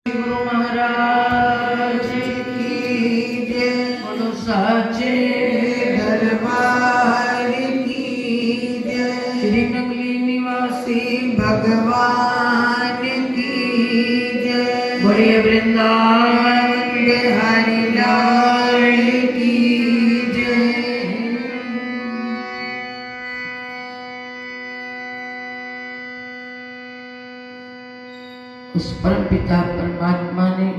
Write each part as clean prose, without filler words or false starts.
गुरु महाराज की जय। बोलो साचे दरबार की जय। श्री नगली निवासी भगवान की जय। बोलिए वृंदावन बिहारी लाल की जय। उस परम पिता परमात्मा ने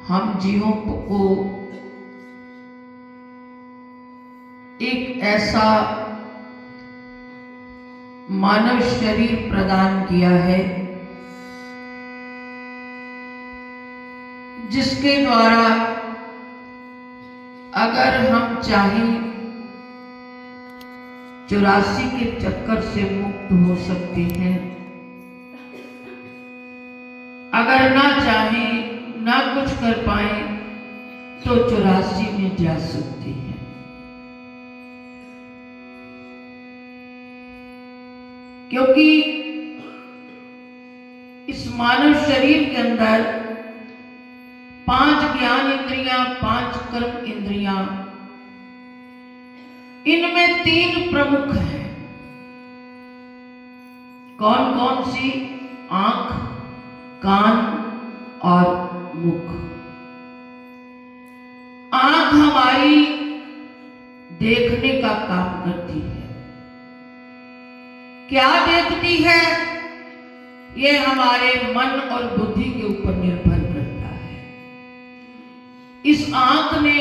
हम जीवों को एक ऐसा मानव शरीर प्रदान किया है जिसके द्वारा अगर हम चाहें 84 के चक्कर से मुक्त हो सकते हैं, अगर ना चाहें ना कुछ कर पाए तो 84 में जा सकते हैं। क्योंकि इस मानव शरीर के अंदर 5 ज्ञान इंद्रियां, 5 कर्म इंद्रियां, इनमें 3 प्रमुख हैं। कौन कौन सी? आंख, कान और मुख। आंख हमारी देखने का काम करती है। क्या देखती है? ये हमारे मन और बुद्धि के ऊपर निर्भर करता है। इस आंख ने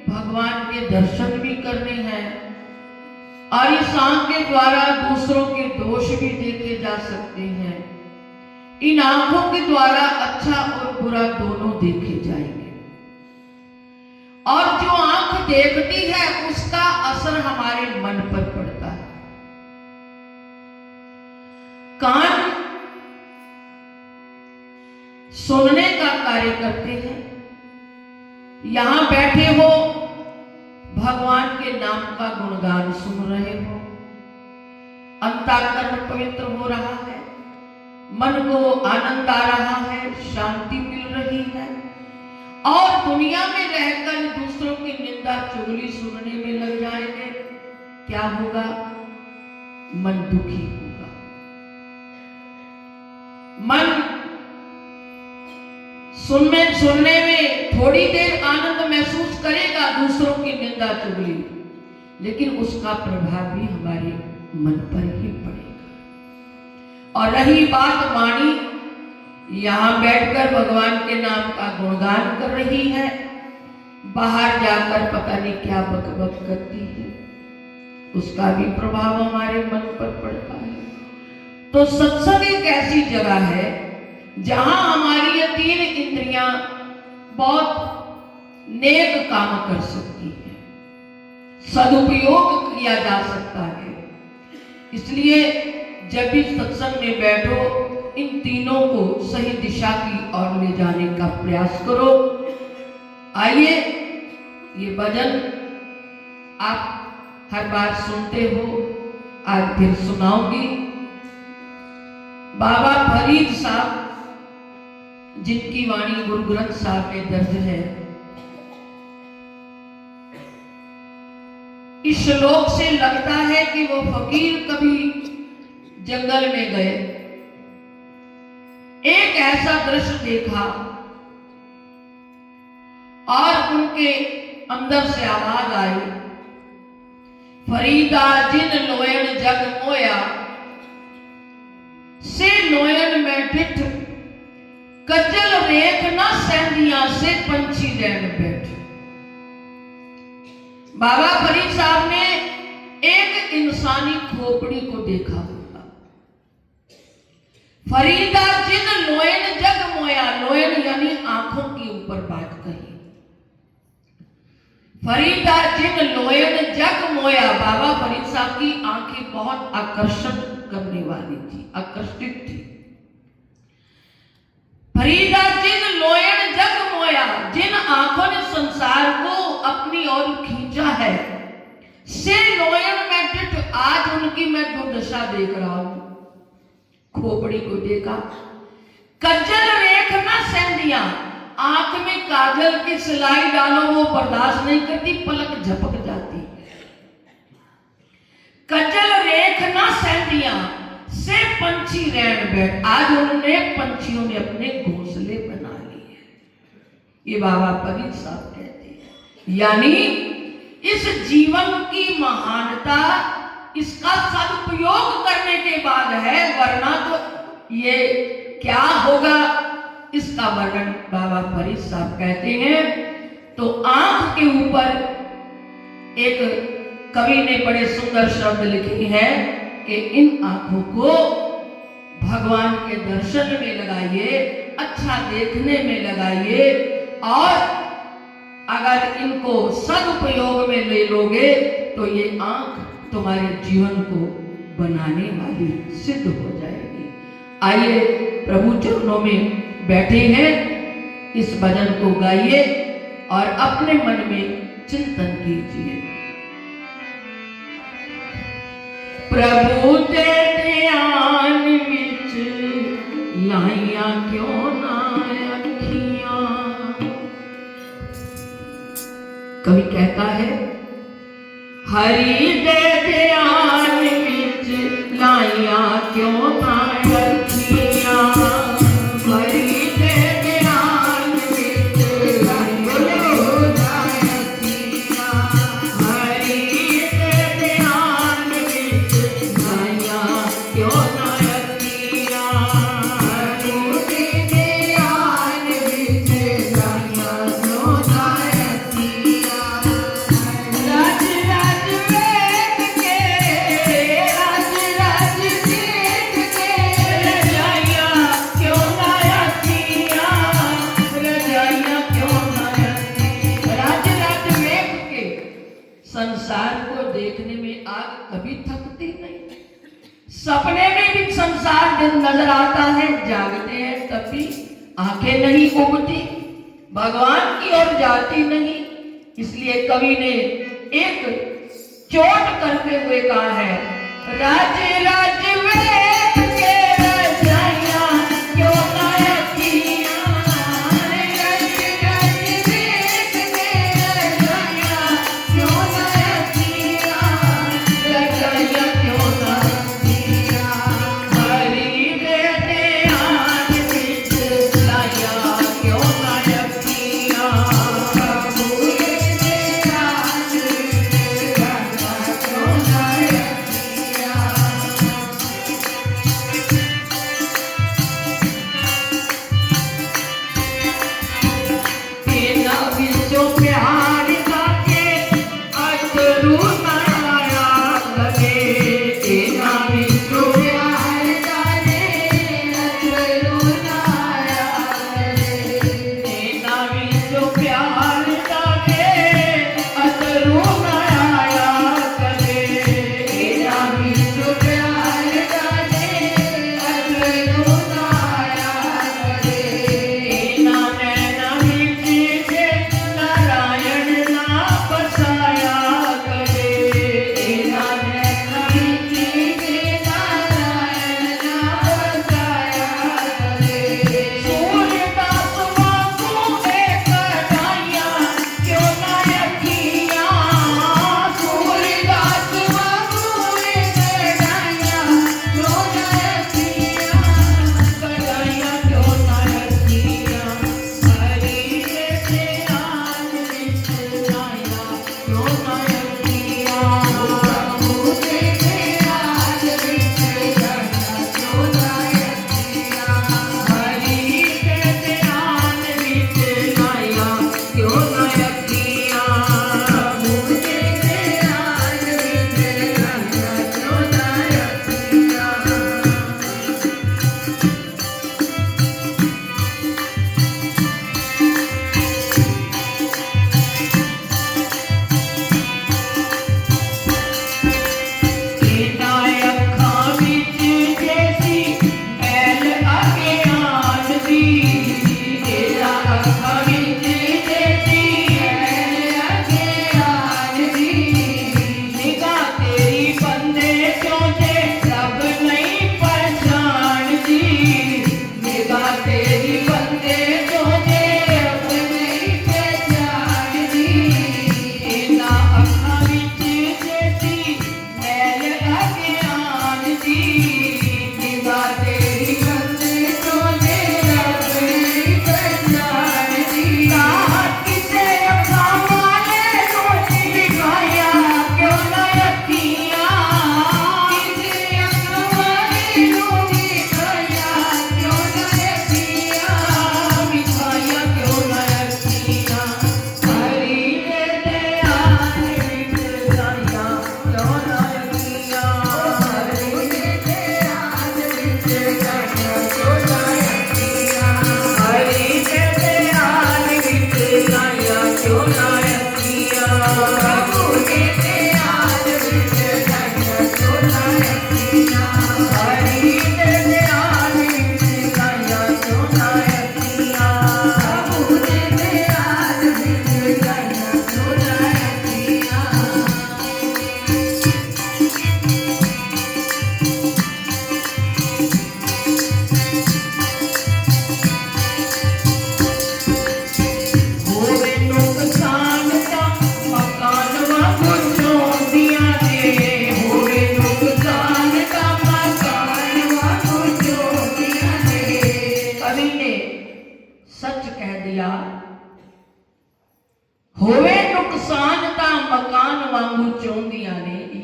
भगवान के दर्शन भी करने हैं और इस आंख के द्वारा दूसरों के दोष भी देखे जा सकते हैं। इन आंखों के द्वारा अच्छा और बुरा दोनों देखे जाएंगे। और जो आंख देखती है उसका असर हमारे मन पर पड़ता है। कान सुनने का कार्य करते हैं। यहां बैठे हो, भगवान के नाम का गुणगान सुन रहे हो, अंतःकरण पवित्र हो रहा है, मन को आनंद आ रहा है, शांति मिल रही है। और दुनिया में रहकर दूसरों की निंदा चुगली सुनने में लग जाएंगे, क्या होगा? मन दुखी होगा। मन सुनने में थोड़ी देर आनंद महसूस करेगा, दूसरों की निंदा चुगली, लेकिन उसका प्रभाव भी हमारे मन पर ही पड़ेगा। और रही बात वाणी, यहां बैठकर भगवान के नाम का गुणगान कर रही है, बाहर जाकर पता नहीं क्या बकबक करती है, उसका भी प्रभाव हमारे मन पर पड़ता है। तो सत्संग एक ऐसी जगह है जहां हमारी ये 3 इंद्रियां बहुत नेक काम कर सकती है, सदुपयोग किया जा सकता है। इसलिए जब भी सत्संग में बैठो, इन तीनों को सही दिशा की ओर ले जाने का प्रयास करो। आइए, ये भजन आप हर बार सुनते हो, आज फिर सुनाऊंगी। बाबा फरीद साहब, जिनकी वाणी गुरु ग्रंथ साहब में दर्ज है, इस श्लोक से लगता है कि वो फकीर कभी जंगल में गए, एक ऐसा दृश्य देखा और उनके अंदर से आवाज आई, फरीदा जिन लोयन जग मोया, से लोयन में डिठ, कजल रेख न सैंदिया, से पंछी रैन बैठ। बाबा फरीद साहब ने एक इंसानी खोपड़ी को देखा होगा। फरीदा जिन लोयन जग मोया, लोयन यानी आंखों के ऊपर बात कही। फरीदा जिन लोयन जग मोया, बाबा फरीद साहब की आंखें बहुत आकर्षण करने वाली थी, आकर्षित थी। फरीदा जिन लोयन जग मोया, जिन आंखों ने संसार को अपनी ओर खींचा है, से लोयन में डिठ, आज उनकी मैं दुर्दशा देख रहा हूं। खोपड़ी को देखा, कज्जल रेख ना सेंधिया, आंख में काजल की सिलाई डालो वो बर्दाश्त नहीं करती, पलक झपक जाती। कज्जल रेख ना सेंधिया से पंछी रैन बैठ, आज उन्होंने पंछियों ने अपने घोंसले बना लिए। ये बाबा फरीद साहब कहते हैं, यानी इस जीवन की महानता इसका सदुपयोग करने के बाद है, वरना तो ये क्या होगा इसका वर्णन बाबा फरीद साहब कहते हैं। तो आंख के ऊपर एक कवि ने बड़े सुंदर शब्द लिखे हैं कि इन आंखों को भगवान के दर्शन में लगाइए, अच्छा देखने में लगाइए, और अगर इनको सदुपयोग में ले लोगे तो ये आंख तुम्हारे जीवन को बनाने वाली सिद्ध हो जाएगी। आइए प्रभु चरणों में बैठे हैं, इस भजन को गाइए और अपने मन में चिंतन कीजिए। प्रभु ते ध्यान विच लाइया क्यों ना अखियां। कवि कहता है, हरि दे ध्यान विच लाइया क्यों ना अखियां, हरि दे ध्यान विच लाइया क्यों ना अखियां, हरि दे ध्यान विच लाइया क्यों ना अखियां, हरि दे ध्यान विच लाइया क्यों ना अखियां। राज राज वेद के, राज राज वेद के, रजाइया क्यों ना अखियां, रजाइया क्यों ना अखियां। राज राज वेद के संसार को देखने में आग कभी थकती नहीं, सपने में भी संसार दिन नजर आता है, जागते हैं तब भी आंखें नहीं उगती, भगवान की ओर जाती नहीं। इसलिए कवि ने एक चोट करते हुए कहा है, राज राज वेद के रजाइया क्यों ना अखियां, राज राज वेद के रजाइया क्यों ना अखियां, रजाइया क्यों ना अखियां, हरि दे ध्यान विच लाइया क्यों ना अखियां, प्रभु दे ध्यान विच लाइया क्यों ना अखियां।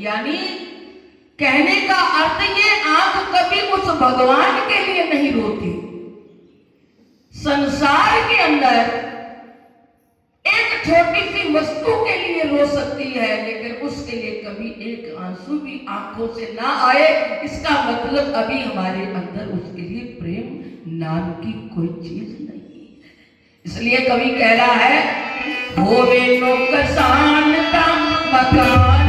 यानी कहने का अर्थ ये, आंख कभी उस भगवान के लिए नहीं रोती। संसार के अंदर एक छोटी सी वस्तु के लिए रो सकती है, लेकिन उसके लिए कभी एक आंसू भी आंखों से ना आए, इसका मतलब अभी हमारे अंदर उसके लिए प्रेम नाम की कोई चीज नहीं है। इसलिए कवि कह रहा है, होवे नुकसान का मकान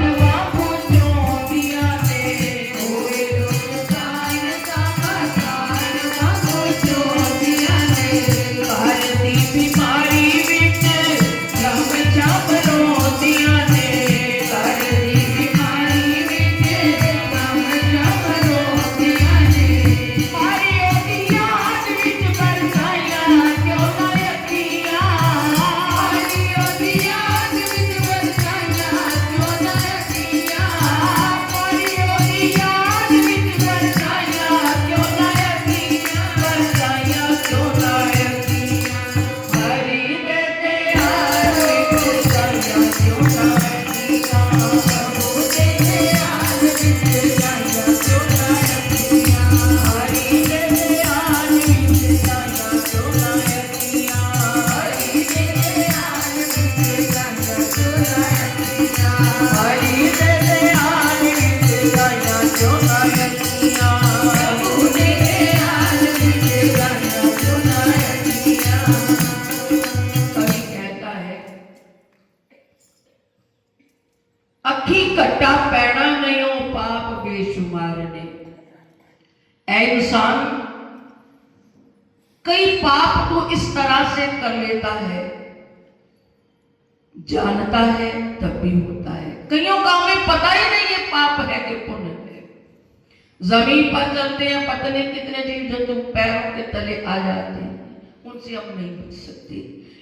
अखी कट्टा पैना नहीं हो पाप बेशुमार ने। ऐ इंसान, कई पाप तो इस तरह से कर लेता है, जानता है तब भी होता है। कईयों का हमें पता ही नहीं ये पाप है कि पुण्य है। जमीन पर चलते हैं, पता नहीं कितने जीव जंतु पैरों के तले आ जाते हैं, उनसे हम नहीं बच सकते।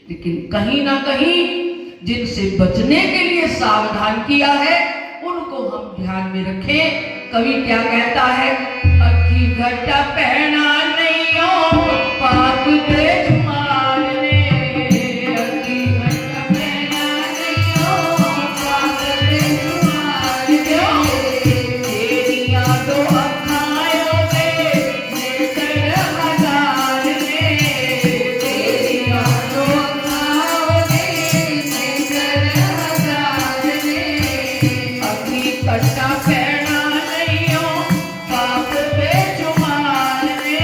लेकिन कहीं ना कहीं जिनसे बचने के लिए सावधान किया है, उनको हम ध्यान में रखें। कवि क्या कहता है, अखी घटा पहना नहीं हो पाप बेशुमार ने, अखी घटा पहना नहीं हो पाप बेशुमार ने, तेरिया दो अखायों में नेत्र हजार ने, तेरिया दो अखायों में नेत्र हजार ने, अखी कट्टा पहना नहीं हो पाप बेशुमार ने,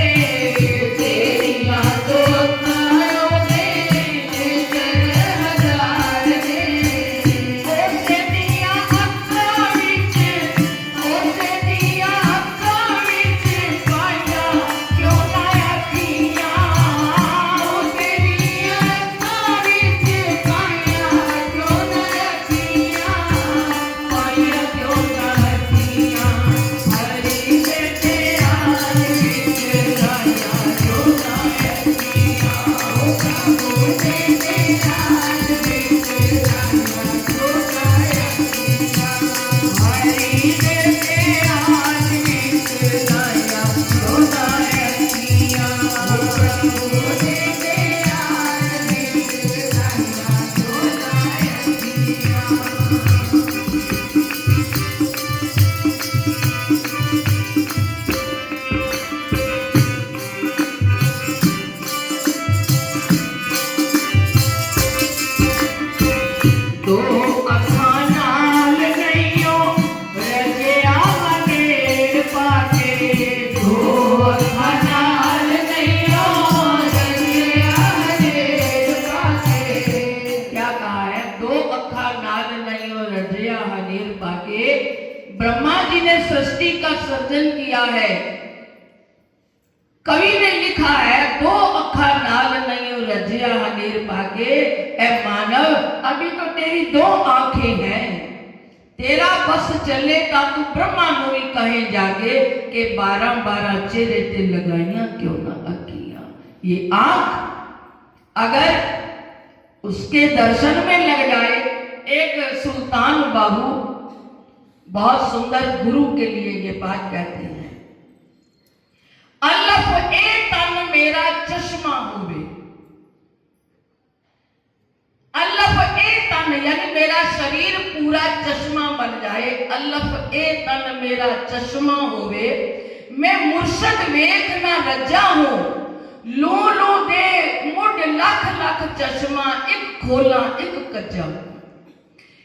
है। कवि ने लिखा है, दो अखा नाल नहीं रजिया हनेर पाके, ए मानव अभी तो तेरी दो आंखें हैं, तेरा बस चले का तू ब्रह्मा नूरी कहे जाके के 12-12 चेहरे ते लगाइया क्यों ना अखियां। ये आंख अगर उसके दर्शन में लग जाए, एक सुल्तान बाहू बहुत सुंदर गुरु के लिए ये बात कहते हैं, अल्लफ ए तन मेरा चश्मा हुए। अल्लफ ए तन यानी मेरा शरीर पूरा चश्मा बन जाए, अल्लफ ए तन मेरा चश्मा होवे, मैं मुर्शद वेख ना रजा हूं, लो लो दे मुड लख लख चश्मा, एक खोला एक कच्चा।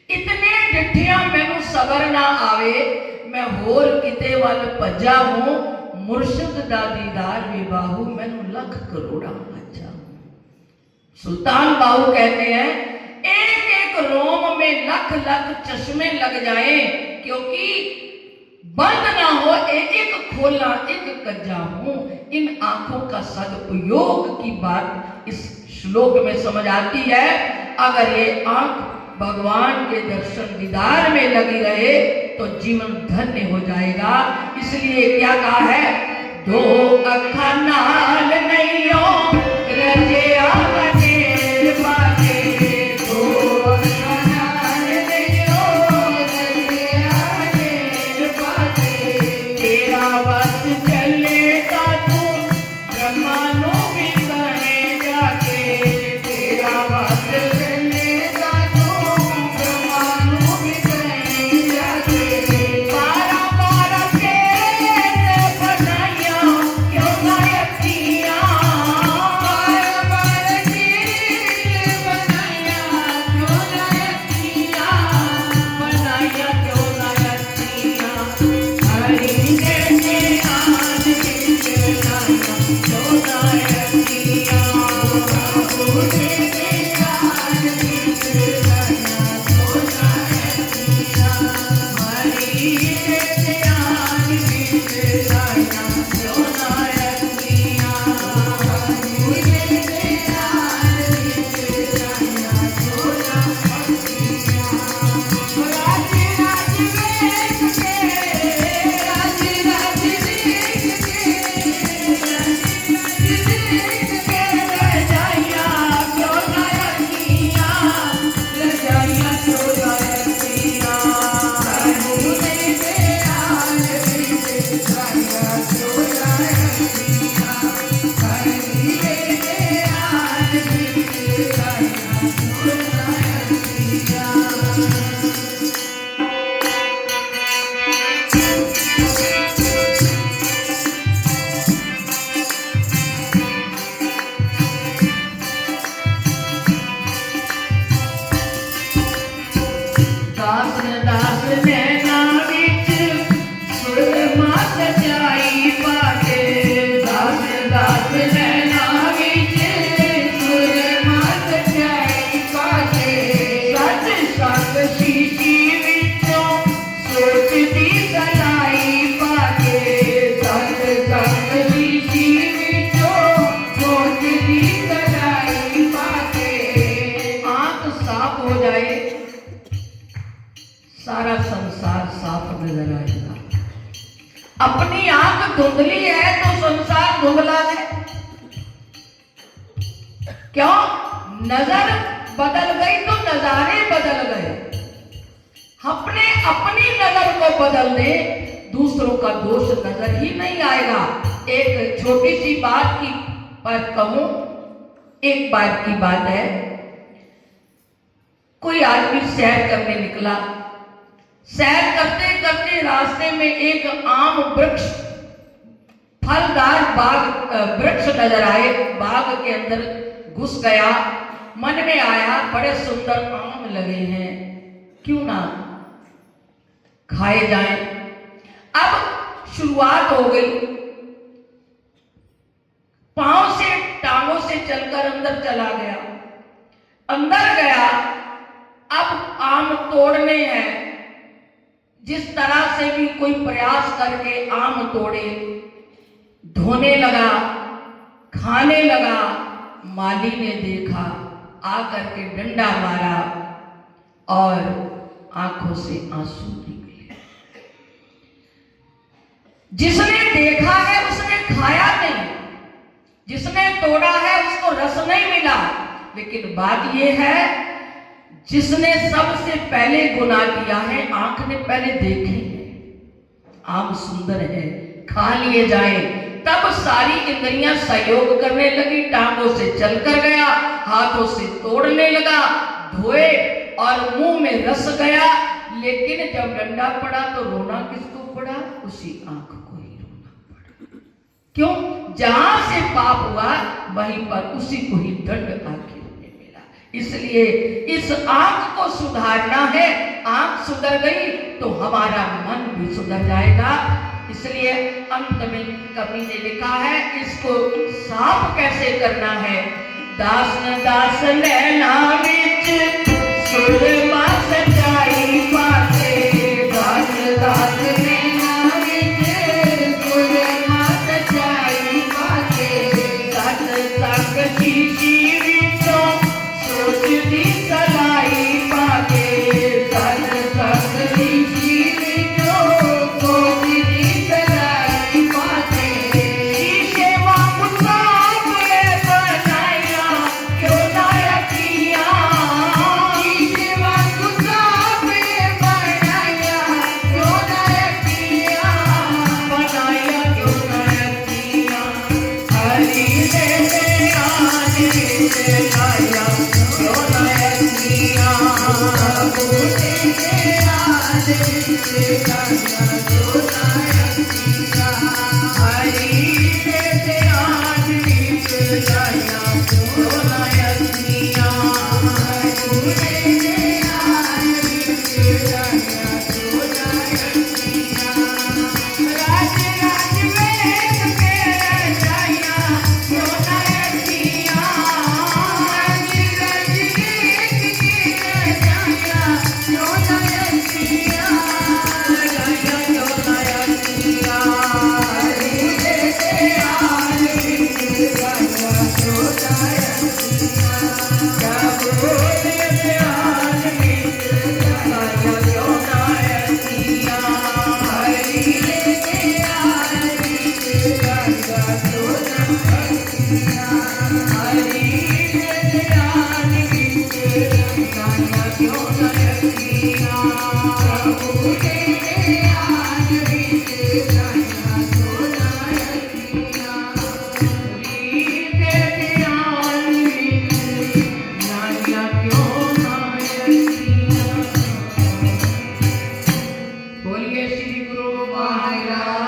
इतने डिठिया मैनू सबर ना आवे, मैं होर किते वाल भजा हूं, मुर्शद दा दीदार वे बाहू मैनू लख करोड़ा अच्छा। सुल्तान बाहू कहते हैं, एक एक रोम में लख लख चश्मे लग जाए, क्योंकि बंद ना हो, एक एक खोला एक कज्जा हूं। इन आंखों का सदुपयोग की बात इस श्लोक में समझ आती है। अगर ये आंख भगवान के दर्शन दीदार में लगी रहे तो जीवन धन्य हो जाएगा। इसलिए क्या कहा है, दो अखा नाल नहीं हो रजे आने पाके, दो अखा नाल नहीं हो रजे आने पाके, तेरा बस चलेगा तू ब्रह्मांडों भी कहे जाके, तेरा बस चलेगा तू ब्रह्मांडों भी कहे जाके, 12-12 तेरे बनाया क्यों ना अखियां, 12-12 तेरे बनाया क्यों ना अखियां, बनाया क्यों ना अखियां, हरी जैसे आज के लाया क्यों ना अखियां, बाबू जैसे आज के लाया क्यों ना अखियां, हरी जैसे आज के लाया क्यों ना अखियां, बाबू जैसे आज के लाया क्यों ना अखियां। राज राज देख के, राज राज देख के, राज राज देख के, रजाइया क्यों ना अखियां, रजाइया क्यों ना अखियां, बाबू जैसे आज के लाया क्यों ना अखियां, हरी जैसे आज के लाया क्यों ना अखियां। दास दास नैना विच सुरमा सजाई पाके, दास दास नैना विच सुरमा सजाई पाके, सच सच शीशी विचों सोच दी सलाई पाके, सच सच शीशी विचों सोच दी सलाई पाके। आंख साफ हो जाए, सारा संसार साफ नजर आएगा। अपनी आंख धुंधली है तो संसार धुंधला है। क्यों? नजर बदल गई तो नजारे बदल गए। अपने अपनी नजर को बदल दे, दूसरों का दोष नजर ही नहीं आएगा। एक छोटी सी बात की पर कहूं, एक बात की बात है, कोई आदमी सैर करने निकला, सैर करते करते रास्ते में एक आम वृक्ष, फलदार बाग वृक्ष नजर आए, बाग के अंदर घुस गया, मन में आया बड़े सुंदर आम लगे हैं, क्यों ना खाए जाएं। अब शुरुआत हो गई, पांव से टांगों से चलकर अंदर चला गया, अंदर गया, अब आम तोड़ने हैं, जिस तरह से भी कोई प्रयास करके आम तोड़े, धोने लगा, खाने लगा, माली ने देखा, आकर के डंडा मारा और आंखों से आंसू निकले। जिसने देखा है उसने खाया नहीं, जिसने तोड़ा है उसको रस नहीं मिला। लेकिन बात यह है, जिसने सबसे पहले गुनाह किया है, आंख ने पहले देखे हैं आम सुंदर है, खा लिए जाए, तब सारी इंद्रियां सहयोग करने लगी, टांगों से चलकर गया, हाथों से तोड़ने लगा, धोए और मुंह में रस गया। लेकिन जब डंडा पड़ा तो रोना किसको पड़ा? उसी आंख को ही रोना पड़ा। क्यों? जहां से पाप हुआ वहीं पर उसी को ही दंड आखिर में मिला। इसलिए इस आंख को सुधारना है। आंख सुधर गई तो हमारा मन भी सुधर जाएगा। इसलिए अंत में कवि ने लिखा है, इसको साफ कैसे करना है। दास दास नैना विच सुरमा सच्चाई पाके, दास दास नैना विच सुरमा सच्चाई पाके, सत संग शीशी विचों सोचदी सलाई पाके, सत संग शीशी विचों सोचदी सलाई पाके, शीशे वांग साफ बनाया क्यों ना रखिया, शीशे वांग साफ बनाया क्यों ना रखिया, बनाया क्यों ना रखिया, हरी दे आज से लाया क्यों ना रखिया, बूटे से आज से लाया क्यों ना रखिया, हरी दे आज से लाया क्यों ना रखिया, बूटे से आज से लाया क्यों ना रखिया, राज राज में के रचाया क्यों ना रखिया, राज राज में के रचाया क्यों ना रखिया, रचाया क्यों ना रखिया, हरी दे आज से लाया क्यों ना रखिया, जब बोले आज से लाया क्यों ना रखिया, हरी दे आज से लाया क्यों ना रखिया, हरी दे आज से लाया क्यों ना रखिया, प्रभु दे आज से लाया क्यों ना रखिया, हरी दे आज से लाया क्यों ना रखिया। बोलिए श्री गुरु महाराज।